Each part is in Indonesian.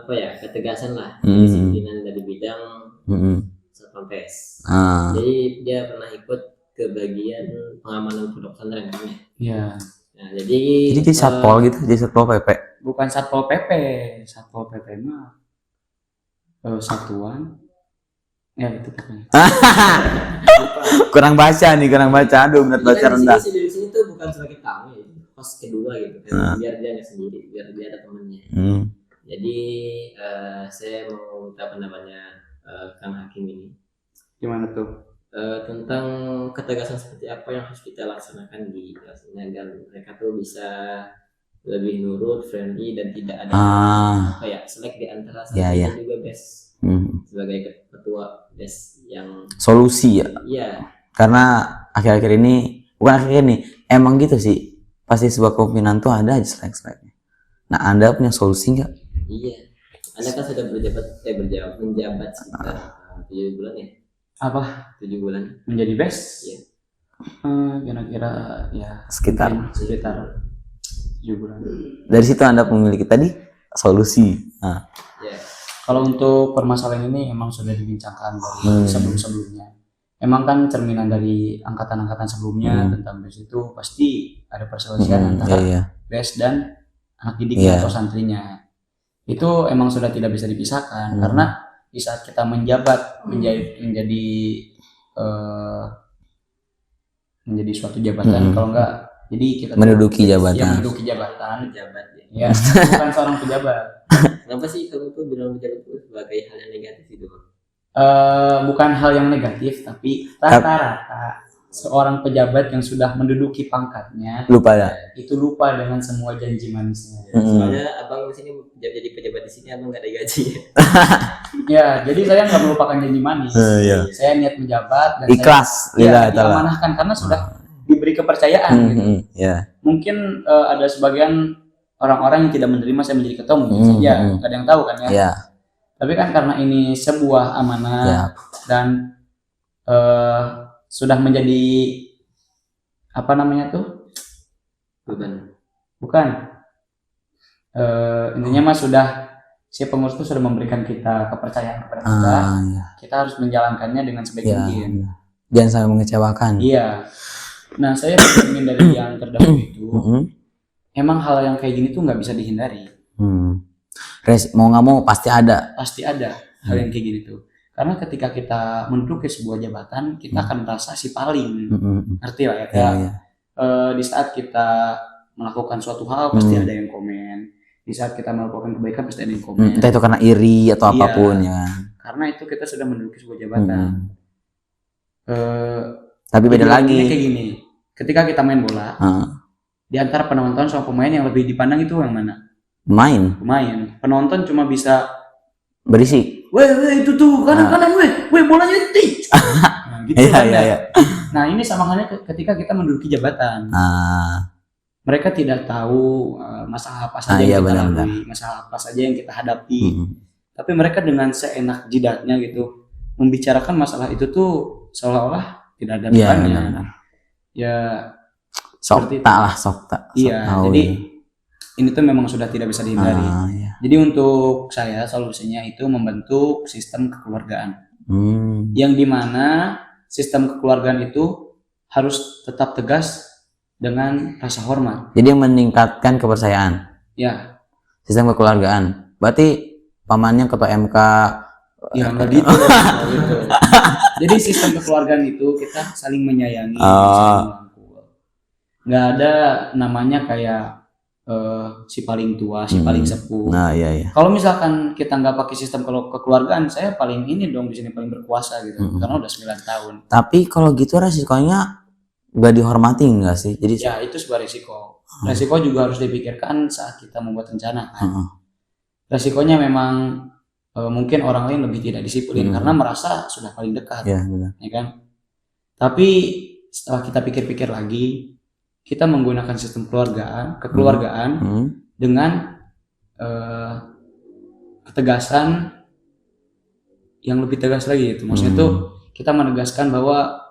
apa ya, ketegasan lah, kedisiplinan dari bidang Satpam PS. Jadi dia pernah ikut ke bagian pengamanan pondok pesantren kan ya. Iya. Nah, jadi di satpol gitu, di satpol PP. Bukan satpol PP, satpol PP mah satuan. Ya itu pokoknya. kurang baca. Aduh, benar baca rendah. Di sini tuh bukan sebagai tamu ya, pas kedua gitu kan. Biar dia nggak sendiri, biar dia ada temannya. Jadi saya mau minta pendapatnya Kang Hakim ini. Gimana tuh? Tentang ketegasan seperti apa yang harus kita laksanakan di kelasnya agar mereka tuh bisa lebih nurut, friendly, dan tidak ada kayak selek di antara satu dan juga best sebagai ketua best yang solusi ya. Iya. Karena akhir-akhir ini emang gitu sih, pasti sebuah kepemimpinan tuh ada aja selek-seleknya. Nah, Anda punya solusi nggak? Iya, Anda kan sudah menjabat sekitar 7 bulan ya. Apa? 7 bulan menjadi best? Iya. Kira-kira ya sekitar 7 bulan. Dari situ Anda memiliki tadi solusi. Kalau untuk permasalahan ini emang sudah dibincangkan dari sebelum-sebelumnya. Emang kan cerminan dari angkatan-angkatan sebelumnya tentang best itu pasti ada perselisihan antara best dan anak didiknya atau santrinya. Itu emang sudah tidak bisa dipisahkan karena di saat kita menjabat menjadi suatu jabatan, kalau enggak jadi kita menduduki jabatan. Ya, bukan seorang pejabat. Kenapa sih kamu tuh bilang pejabat itu sebagai hal yang negatif itu? Bukan hal yang negatif, tapi rata-rata seorang pejabat yang sudah menduduki pangkatnya lupa dengan semua janji manisnya. Soalnya abang di sini jadi pejabat di sini, abang nggak ada gaji. Ya, jadi saya nggak melupakan janji manis. Saya niat menjabat dan ikhlas, saya diamanahkan karena sudah diberi kepercayaan. Mungkin ada sebagian orang-orang yang tidak menerima saya menjadi ketua, mungkin saja, nggak ada yang tahu kan ya. Tapi kan karena ini sebuah amanah dan sudah menjadi apa namanya tuh? Bukan. Intinya mah sudah si pengurus itu sudah memberikan kita kepercayaan kepada kita. Kita harus menjalankannya dengan sebaik mungkin. Jangan sampai mengecewakan. Iya. Nah, saya ingin dari yang terdahulu itu, emang hal yang kayak gini tuh nggak bisa dihindari. Mau nggak mau pasti ada. Pasti ada hal yang kayak gini tuh. Karena ketika kita menduduki sebuah jabatan, kita akan merasa si paling. Ngerti lah ya, kayak di saat kita melakukan suatu hal pasti ada yang komen. Di saat kita melakukan kebaikan pasti ada yang komen. Entah itu karena iri atau apapun ya. Karena itu kita sudah menduduki sebuah jabatan. Tapi beda lagi. Kayak gini, ketika kita main bola, di antara penonton sama pemain yang lebih dipandang itu yang mana? Pemain. Penonton cuma bisa berisik. Weh itu tuh kanan weh bolanya itu. Nah, gitu kan ya. Nah, ini sama halnya ketika kita menduduki jabatan. Mereka tidak tahu masalah apa saja yang kita lalui, masalah apa saja yang kita hadapi. Tapi mereka dengan seenak jidatnya gitu membicarakan masalah itu tuh seolah-olah tidak ada bebannya. Ya sokta. Iya, jadi ini tuh memang sudah tidak bisa dihindari. Jadi untuk saya solusinya itu membentuk sistem kekeluargaan. Yang dimana sistem kekeluargaan itu harus tetap tegas dengan rasa hormat. Jadi meningkatkan kepercayaan. Ya. Sistem kekeluargaan. Berarti pamannya ketua MK. Ya nggak gitu. Jadi sistem kekeluargaan itu kita saling menyayangi. Nggak ada namanya kayak si paling tua, si paling sepuh. Kalau misalkan kita nggak pakai sistem kekeluargaan, saya paling ini dong di sini paling berkuasa gitu, karena udah 9 tahun. Tapi kalau gitu resikonya nggak dihormati nggak sih? Jadi ya itu sebuah resiko. Resiko juga harus dipikirkan saat kita membuat rencana. Resikonya memang mungkin orang lain lebih tidak disiplin karena merasa sudah paling dekat, ya kan? Tapi setelah kita pikir-pikir lagi, kita menggunakan sistem kekeluargaan dengan ketegasan yang lebih tegas lagi itu. Maksudnya itu kita menegaskan bahwa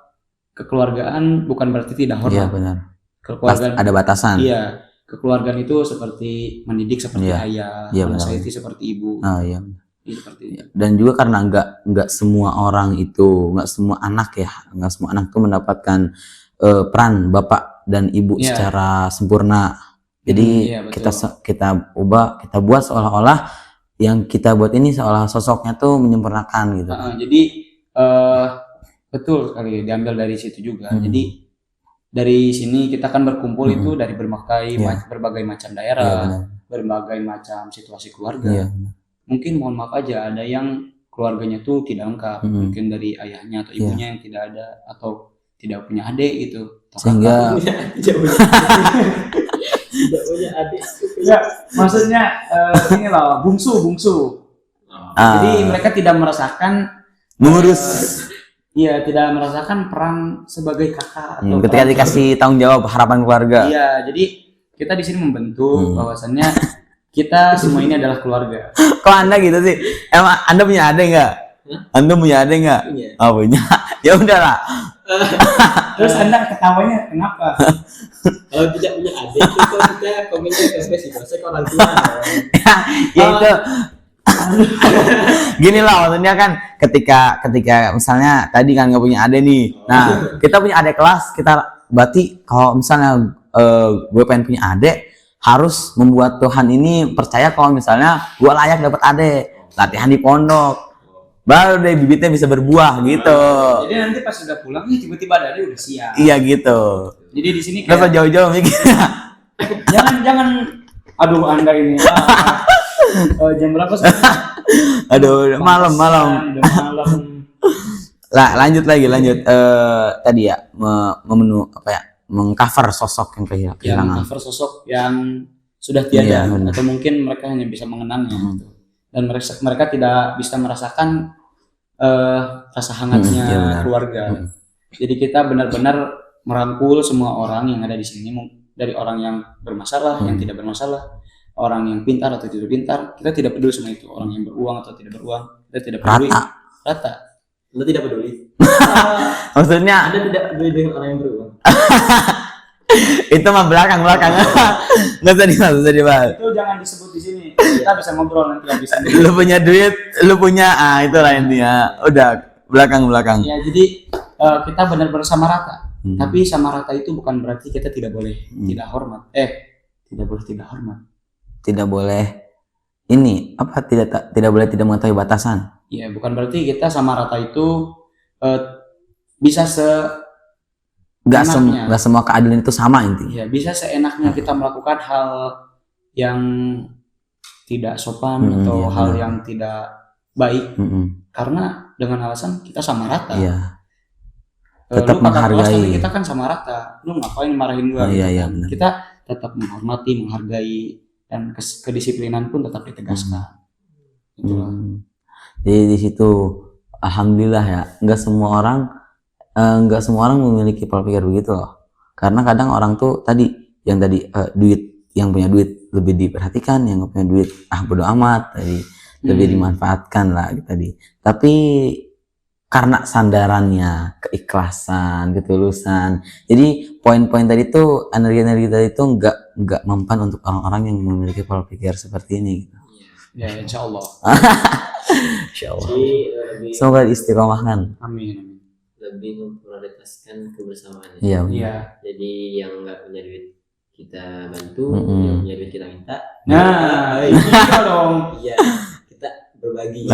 kekeluargaan bukan berarti tidak hormat. Iya benar. Kekeluargaan ada batasan. Iya. kekeluargaan itu seperti mendidik seperti ayah, menasihati seperti ibu. Iya. Seperti itu. Dan juga karena nggak semua orang itu, nggak semua anak itu mendapatkan peran bapak dan ibu secara sempurna. Jadi kita buat seolah-olah yang kita buat ini seolah sosoknya tuh menyempurnakan gitu. Jadi betul sekali diambil dari situ juga. Jadi dari sini kita kan berkumpul itu dari berbagai macam daerah, berbagai macam situasi keluarga. Mungkin mohon maaf aja ada yang keluarganya tuh tidak lengkap, mungkin dari ayahnya atau ibunya yang tidak ada atau tidak punya adik gitu. Sehingga tidak punya adik. Ya, maksudnya ini loh, bungsu. Jadi mereka tidak merasakan mengurus. Iya, tidak merasakan peran sebagai kakak atau ketika dikasih tanggung jawab harapan keluarga. Iya, jadi kita di sini membentuk bahwasannya kita semua ini adalah keluarga. Kok Anda gitu sih? Emang Anda punya adik nggak? Anda punya adik nggak? Punya. Oh, punya. Ya udahlah. Terus Anda ketawanya kenapa? Kalau tidak punya adik itu kita komennya ke Facebook, saya orang tua. Ya itu. Gini lah, maksudnya kan ketika misalnya tadi kan nggak punya adik nih. Nah, kita punya adik kelas, kita berarti kalau misalnya gue pengen punya adik, harus membuat Tuhan ini percaya kalau misalnya gue layak dapat adik, latihan di pondok, baru deh bibitnya bisa berbuah gitu. Jadi nanti pas sudah pulang nih tiba-tiba ada udah siap. Iya gitu. Jadi di sini kayak jauh-jauh mikir. jangan aduh Anda ini. Jam berapa sekarang? Aduh, malam. Lah, lanjut. Tadi ya mengcover sosok yang kehilangan. Mengcover sosok yang sudah tiada atau mungkin mereka hanya bisa mengenangnya gitu. Dan mereka tidak bisa merasakan rasa hangatnya keluarga. Jadi kita benar-benar merangkul semua orang yang ada di sini, dari orang yang bermasalah, yang tidak bermasalah, orang yang pintar atau tidak pintar, kita tidak peduli sama itu. Orang yang beruang atau tidak beruang, kita tidak peduli. Rata. Anda tidak peduli. Maksudnya Anda tidak peduli dengan orang yang beruang. Itu mah belakang. Nggak usah dibahas. Itu jangan disebut di sini. Kita bisa ngobrol nanti habis ini. Lu punya duit, lu punya itulah intinya. Udah belakang. Ya, jadi kita benar-benar sama rata. Tapi sama rata itu bukan berarti kita tidak boleh tidak hormat. Tidak boleh tidak hormat. Tidak boleh ini tidak boleh tidak mengetahui batasan. Iya, bukan berarti kita sama rata itu bisa nggak semua keadilan itu sama intinya. Ya, bisa seenaknya kita melakukan hal yang tidak sopan atau hal yang tidak baik karena dengan alasan kita sama rata. Iya. Tetap menghargai. Kita kan sama rata. Lu ngapain marahin gua? Iya, kita tetap menghormati, menghargai, dan kedisiplinan pun tetap ditegaskan. Jadi di situ alhamdulillah ya, nggak semua orang memiliki pola pikir begitu loh. Karena kadang orang tuh duit, yang punya duit lebih diperhatikan, yang nggak punya duit bodo amat tadi, lebih dimanfaatkan lah tadi. Tapi karena sandarannya keikhlasan, ketulusan, jadi poin-poin tadi tuh, energi tadi tuh nggak mempan untuk orang-orang yang memiliki pola pikir seperti ini gitu. Ya, insyaallah. Insyaallah. Semoga istiqomahkan. Amin. Lebih memprioritaskan kebersamaannya. Iya. Jadi yang nggak punya duit kita bantu, yang punya duit kita minta. Nah, iya dong. Iya, kita berbagi.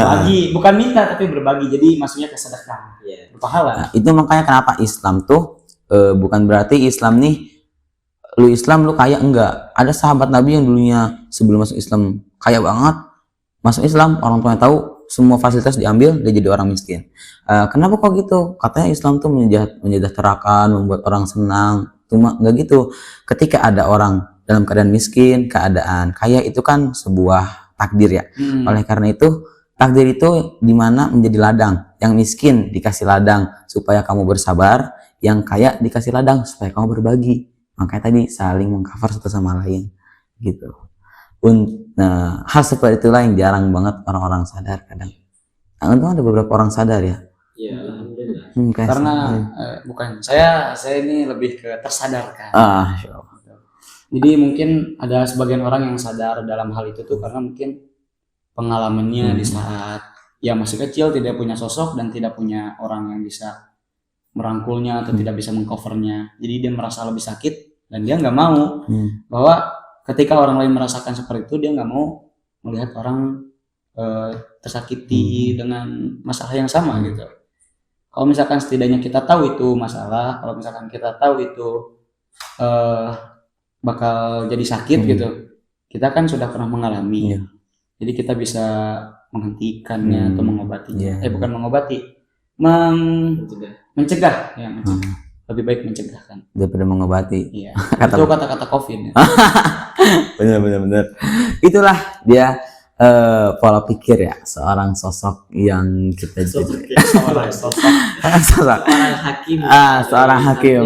Bukan minta tapi berbagi. Jadi maksudnya kesedekah. Iya. Berpahala. Nah, itu makanya kenapa Islam tuh bukan berarti Islam nih lu Islam lu kaya, enggak. Ada sahabat Nabi yang dulunya sebelum masuk Islam kaya banget. Masuk Islam, orang tuanya tahu, semua fasilitas diambil, dia jadi orang miskin. Kenapa kok gitu? Katanya Islam tuh menyejahterakan, membuat orang senang. Cuma nggak gitu. Ketika ada orang dalam keadaan miskin, keadaan kaya, itu kan sebuah takdir ya. Oleh karena itu, takdir itu dimana menjadi ladang. Yang miskin dikasih ladang supaya kamu bersabar, yang kaya dikasih ladang supaya kamu berbagi. Makanya tadi saling mengcover satu sama lain, gitu. Nah, hal seperti itulah yang jarang banget orang-orang sadar kadang. Untung ada beberapa orang sadar ya. Iya, alhamdulillah. Karena bukan saya ini lebih ke tersadarkan. Jadi mungkin ada sebagian orang yang sadar dalam hal itu tuh karena mungkin pengalamannya di saat ya masih kecil, tidak punya sosok dan tidak punya orang yang bisa merangkulnya atau tidak bisa mengcovernya. Jadi dia merasa lebih sakit dan dia nggak mau bahwa ketika orang lain merasakan seperti itu, dia nggak mau melihat orang tersakiti dengan masalah yang sama gitu. Kalau misalkan setidaknya kita tahu itu masalah, kalau misalkan kita tahu itu bakal jadi sakit gitu, kita kan sudah pernah mengalami, jadi kita bisa menghentikannya atau mengobatinya. Bukan mengobati, mencegah ya, mencegah. Lebih baik mencegah kan daripada mengobati. Iya. Itu kata-kata COVID ya. benar. Itulah dia pola pikir ya seorang sosok yang kita jadi seorang hakim. Seorang hakim.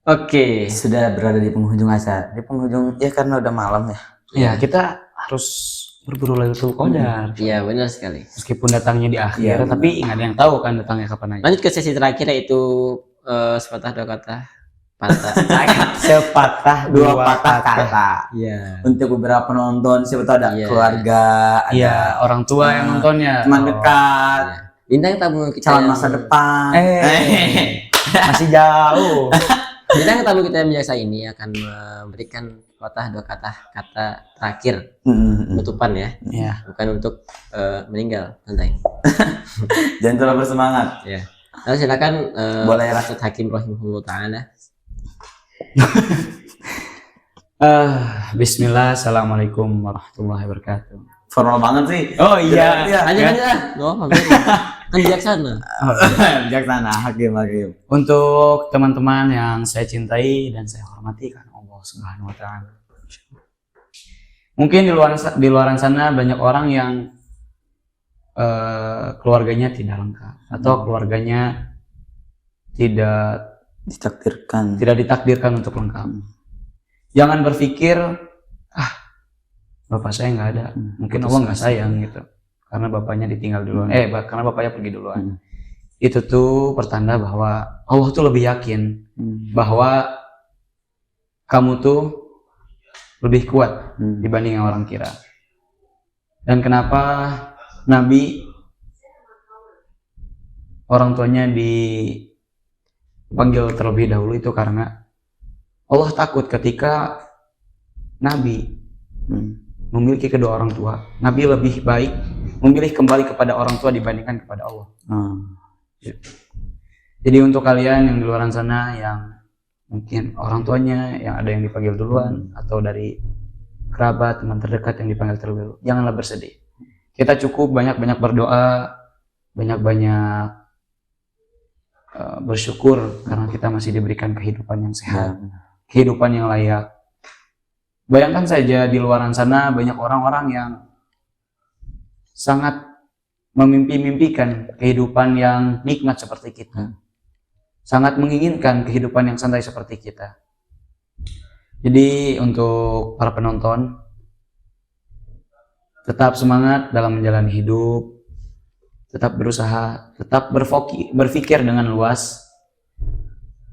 Oke, sudah berada di penghujung acara. Di penghujung ya karena udah malam ya. Ya, kita harus berburu Lailatul Qadar. Iya, benar sekali. Meskipun datangnya di akhir, tapi nggak ada yang tahu kan datangnya kapan aja. Lanjut ke sesi terakhir yaitu sepatah dua kata. Sepatah dua patah kata. Iya. Untuk beberapa penonton, siapa tahu ada keluarga, ada orang tua yang nontonnya, teman dekat, bintang tamu kita calon masa depan. Masih jauh. Bintang tamu kita yang biasa ini akan memberikan dua kata terakhir penutupan ya. Bukan untuk meninggal, santai. Jangan terlalu bersemangat. Ya. Lalu silakan boleh Ustaz Hakim rahimahullah taala. Bismillah, assalamualaikum warahmatullahi wabarakatuh. Formal banget sih. Oh iya. Aja. Kan bijaksana. Bijaksana, hakim. Untuk teman-teman yang saya cintai dan saya hormati kan Allah Subhanahu wa taala. Mungkin di luaran sana banyak orang yang keluarganya tidak lengkap atau keluarganya tidak ditakdirkan untuk lengkap. Jangan berpikir bapak saya nggak ada, mungkin Allah nggak sayang gitu karena bapaknya ditinggal duluan, karena bapaknya pergi duluan. Itu tuh pertanda bahwa Allah tuh lebih yakin bahwa kamu tuh lebih kuat dibanding yang orang kira. Dan kenapa Nabi orang tuanya dipanggil terlebih dahulu itu karena Allah takut ketika Nabi memiliki kedua orang tua, Nabi lebih baik memilih kembali kepada orang tua dibandingkan kepada Allah. Jadi untuk kalian yang di luar sana yang mungkin orang tuanya yang ada yang dipanggil duluan atau dari kerabat, teman terdekat yang dipanggil terlebih dahulu, janganlah bersedih. Kita cukup banyak-banyak berdoa, banyak-banyak bersyukur karena kita masih diberikan kehidupan yang sehat, kehidupan yang layak. Bayangkan saja di luaran sana banyak orang-orang yang sangat memimpi-mimpikan kehidupan yang nikmat seperti kita, sangat menginginkan kehidupan yang santai seperti kita. Jadi untuk para penonton, tetap semangat dalam menjalani hidup, tetap berusaha, tetap berpikir dengan luas.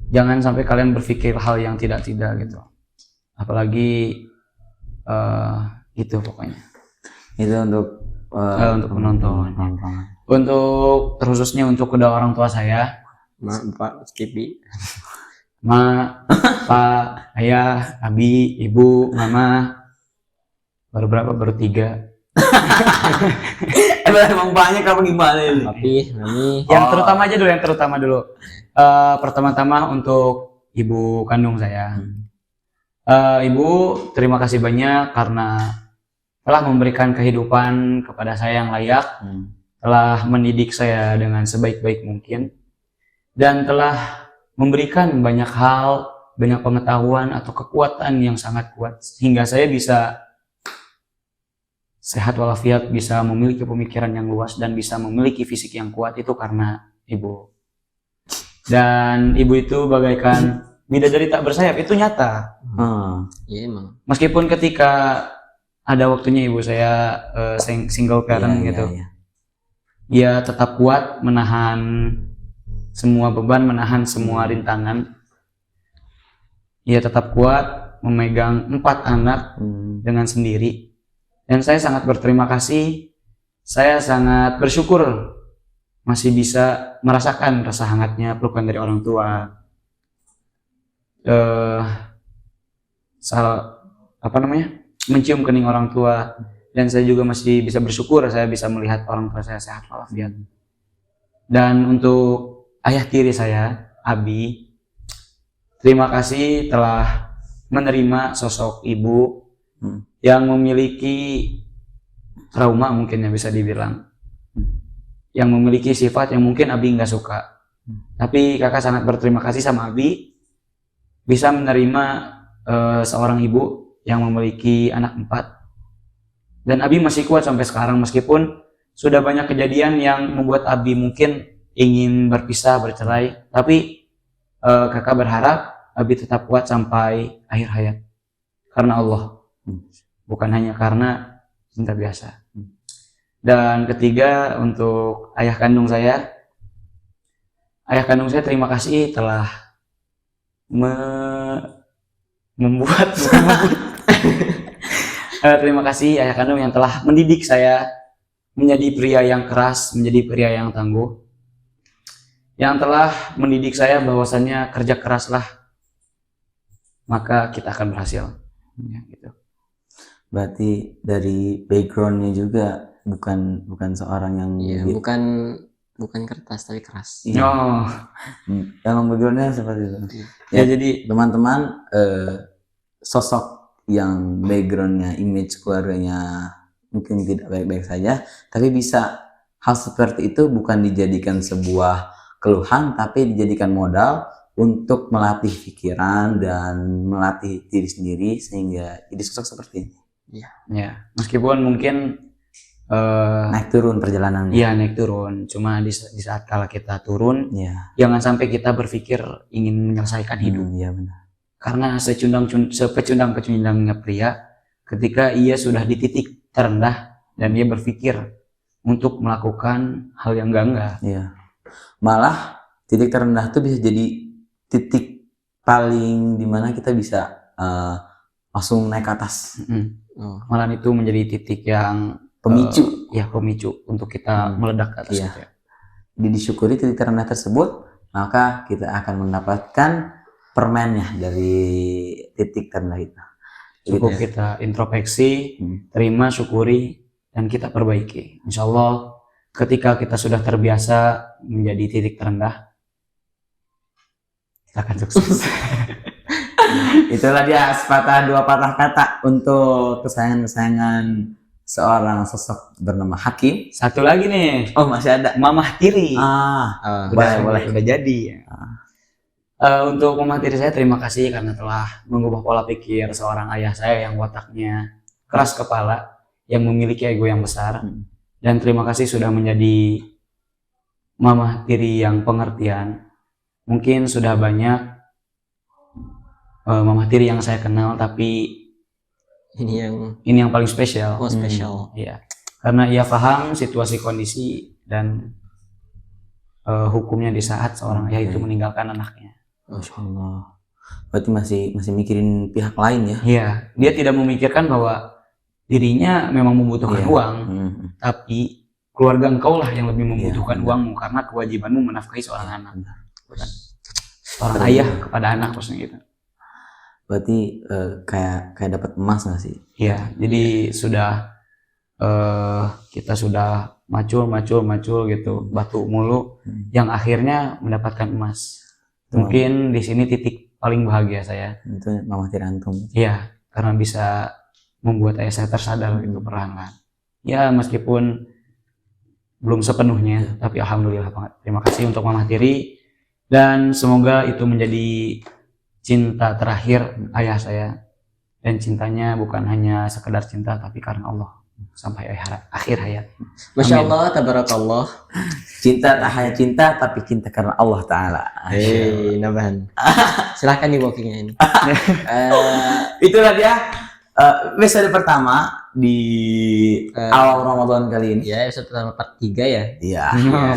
Jangan sampai kalian berpikir hal yang tidak-tidak gitu. Apalagi gitu pokoknya. Itu untuk penonton. Untuk khususnya untuk kedua orang tua saya, Pak Skippy, Pak, Ayah, Abi, Ibu, Mama. Baru 3. Emang banyak apa gimana ini? Papi, Mami. Yang terutama dulu. Pertama-tama untuk ibu kandung saya. Ibu, terima kasih banyak karena telah memberikan kehidupan kepada saya yang layak, telah mendidik saya dengan sebaik-baik mungkin, dan telah memberikan banyak hal, banyak pengetahuan atau kekuatan yang sangat kuat sehingga saya bisa sehat walafiat, bisa memiliki pemikiran yang luas dan bisa memiliki fisik yang kuat. Itu karena ibu. Dan ibu itu bagaikan bidadari tak bersayap, itu nyata. Iya emang. Meskipun ketika ada waktunya ibu saya single parent gitu, dia tetap kuat menahan semua beban, menahan semua rintangan. ia tetap kuat memegang 4 anak dengan sendiri. Dan saya sangat berterima kasih, saya sangat bersyukur masih bisa merasakan rasa hangatnya pelukan dari orang tua. Mencium kening orang tua, dan saya juga masih bisa bersyukur saya bisa melihat orang tua saya sehat walafiat. Dan untuk ayah tiri saya, Abi, terima kasih telah menerima sosok ibu yang memiliki trauma, mungkin yang bisa dibilang, yang memiliki sifat yang mungkin Abi nggak suka. Tapi kakak sangat berterima kasih sama Abi bisa menerima seorang ibu yang memiliki anak 4. Dan Abi masih kuat sampai sekarang meskipun sudah banyak kejadian yang membuat Abi mungkin ingin berpisah, bercerai. Tapi kakak berharap Abi tetap kuat sampai akhir hayat karena Allah, bukan hanya karena cinta biasa. Dan ketiga, untuk ayah kandung saya terima kasih telah membuat terima kasih ayah kandung yang telah mendidik saya menjadi pria yang keras, menjadi pria yang tangguh, yang telah mendidik saya bahwasannya kerja keraslah maka kita akan berhasil. Ya, gitu. Berarti dari backgroundnya juga bukan seorang yang bukan kertas tapi keras. Iya. Oh. Emang backgroundnya seperti itu. Ya, jadi teman-teman, sosok yang backgroundnya, image keluarganya mungkin tidak baik-baik saja, tapi bisa hal seperti itu bukan dijadikan sebuah keluhan, tapi dijadikan modal untuk melatih pikiran dan melatih diri sendiri sehingga jadi sosok seperti ini. Ya, meskipun mungkin naik turun perjalanannya. Iya, naik turun. Cuma di saat kala kita turun, jangan sampai kita berpikir ingin menyelesaikan hidup. Iya, benar. Karena sepecundang-pecundangnya pria, ketika ia sudah di titik terendah dan ia berpikir untuk melakukan hal yang enggak. Iya. Malah titik terendah itu bisa jadi titik paling dimana kita bisa langsung naik ke atas. Malah itu menjadi titik yang pemicu, pemicu untuk kita meledak ke atas. Iya. Jadi disyukuri titik terendah tersebut, maka kita akan mendapatkan permennya dari titik terendah itu. Cukup kita introspeksi, terima, syukuri, dan kita perbaiki. Insya Allah ketika kita sudah terbiasa menjadi titik terendah, kita akan sukses. Itulah dia dua patah kata untuk kesayangan seorang sosok bernama Hakim. Satu lagi nih. Oh, masih ada. Mamah tiri. Boleh. Udah jadi. Untuk mamah tiri saya terima kasih karena telah mengubah pola pikir seorang ayah saya yang wataknya keras kepala, yang memiliki ego yang besar. Dan terima kasih sudah menjadi mamah tiri yang pengertian. Mungkin sudah banyak mamah tiri yang saya kenal, tapi ini yang paling spesial. Spesial. Iya. Karena ia paham situasi kondisi dan hukumnya di saat seorang ayah itu meninggalkan anaknya. Masya Allah. Berarti masih mikirin pihak lain ya? Iya. Dia tidak memikirkan bahwa dirinya memang membutuhkan uang, tapi keluarga engkau lah yang lebih membutuhkan uangmu karena kewajibanmu menafkahi seorang anak. Seorang ayah kepada anak maksudnya gitu. Berarti kayak dapat emas nggak sih? Iya, jadi sudah kita sudah macul gitu, batu mulu, yang akhirnya mendapatkan emas. Mungkin di sini titik paling bahagia saya. Itu mamah tiri antum. Iya, karena bisa membuat ayah saya tersadar gitu perlahan-lahan. Ya meskipun belum sepenuhnya, tapi alhamdulillah banget. Terima kasih untuk mamah tiri, dan semoga itu menjadi cinta terakhir ayah saya, dan cintanya bukan hanya sekedar cinta tapi karena Allah sampai akhir hayat. Masya Allah, tabarakallah. Cinta tak hanya cinta tapi cinta karena Allah Ta'ala. Nabahan. Silahkan di walkingnya ini. Itulah dia episode pertama di awal Ramadan kali ini. Ya, episode pertama part 3 ya. Iya.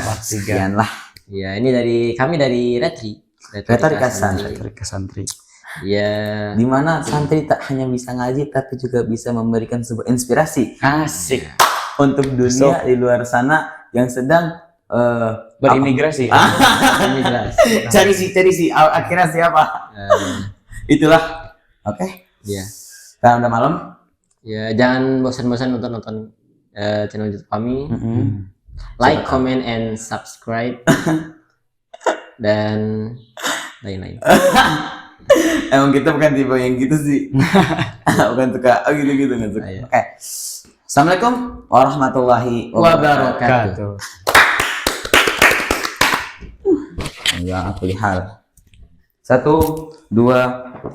Part 3. Sekian lah. Ya, ini kami dari Retrika Santri. Ya. Dimana santri tak hanya bisa ngaji tapi juga bisa memberikan sebuah inspirasi Asik. untuk dunia di luar sana yang sedang Berimigrasi. Imigrasi. cari si akhirnya siapa? Itulah. Oke. Ya. Karena udah malam. Ya, jangan bosan-bosan nonton channel YouTube kami. Like, comment, and subscribe. Dan lain-lain. Emang kita bukan tipe yang gitu sih. Bukan suka gitu nggak suka. Oke. Assalamualaikum warahmatullahi wabarakatuh. Ya, aku lihat. 1, 2, 3.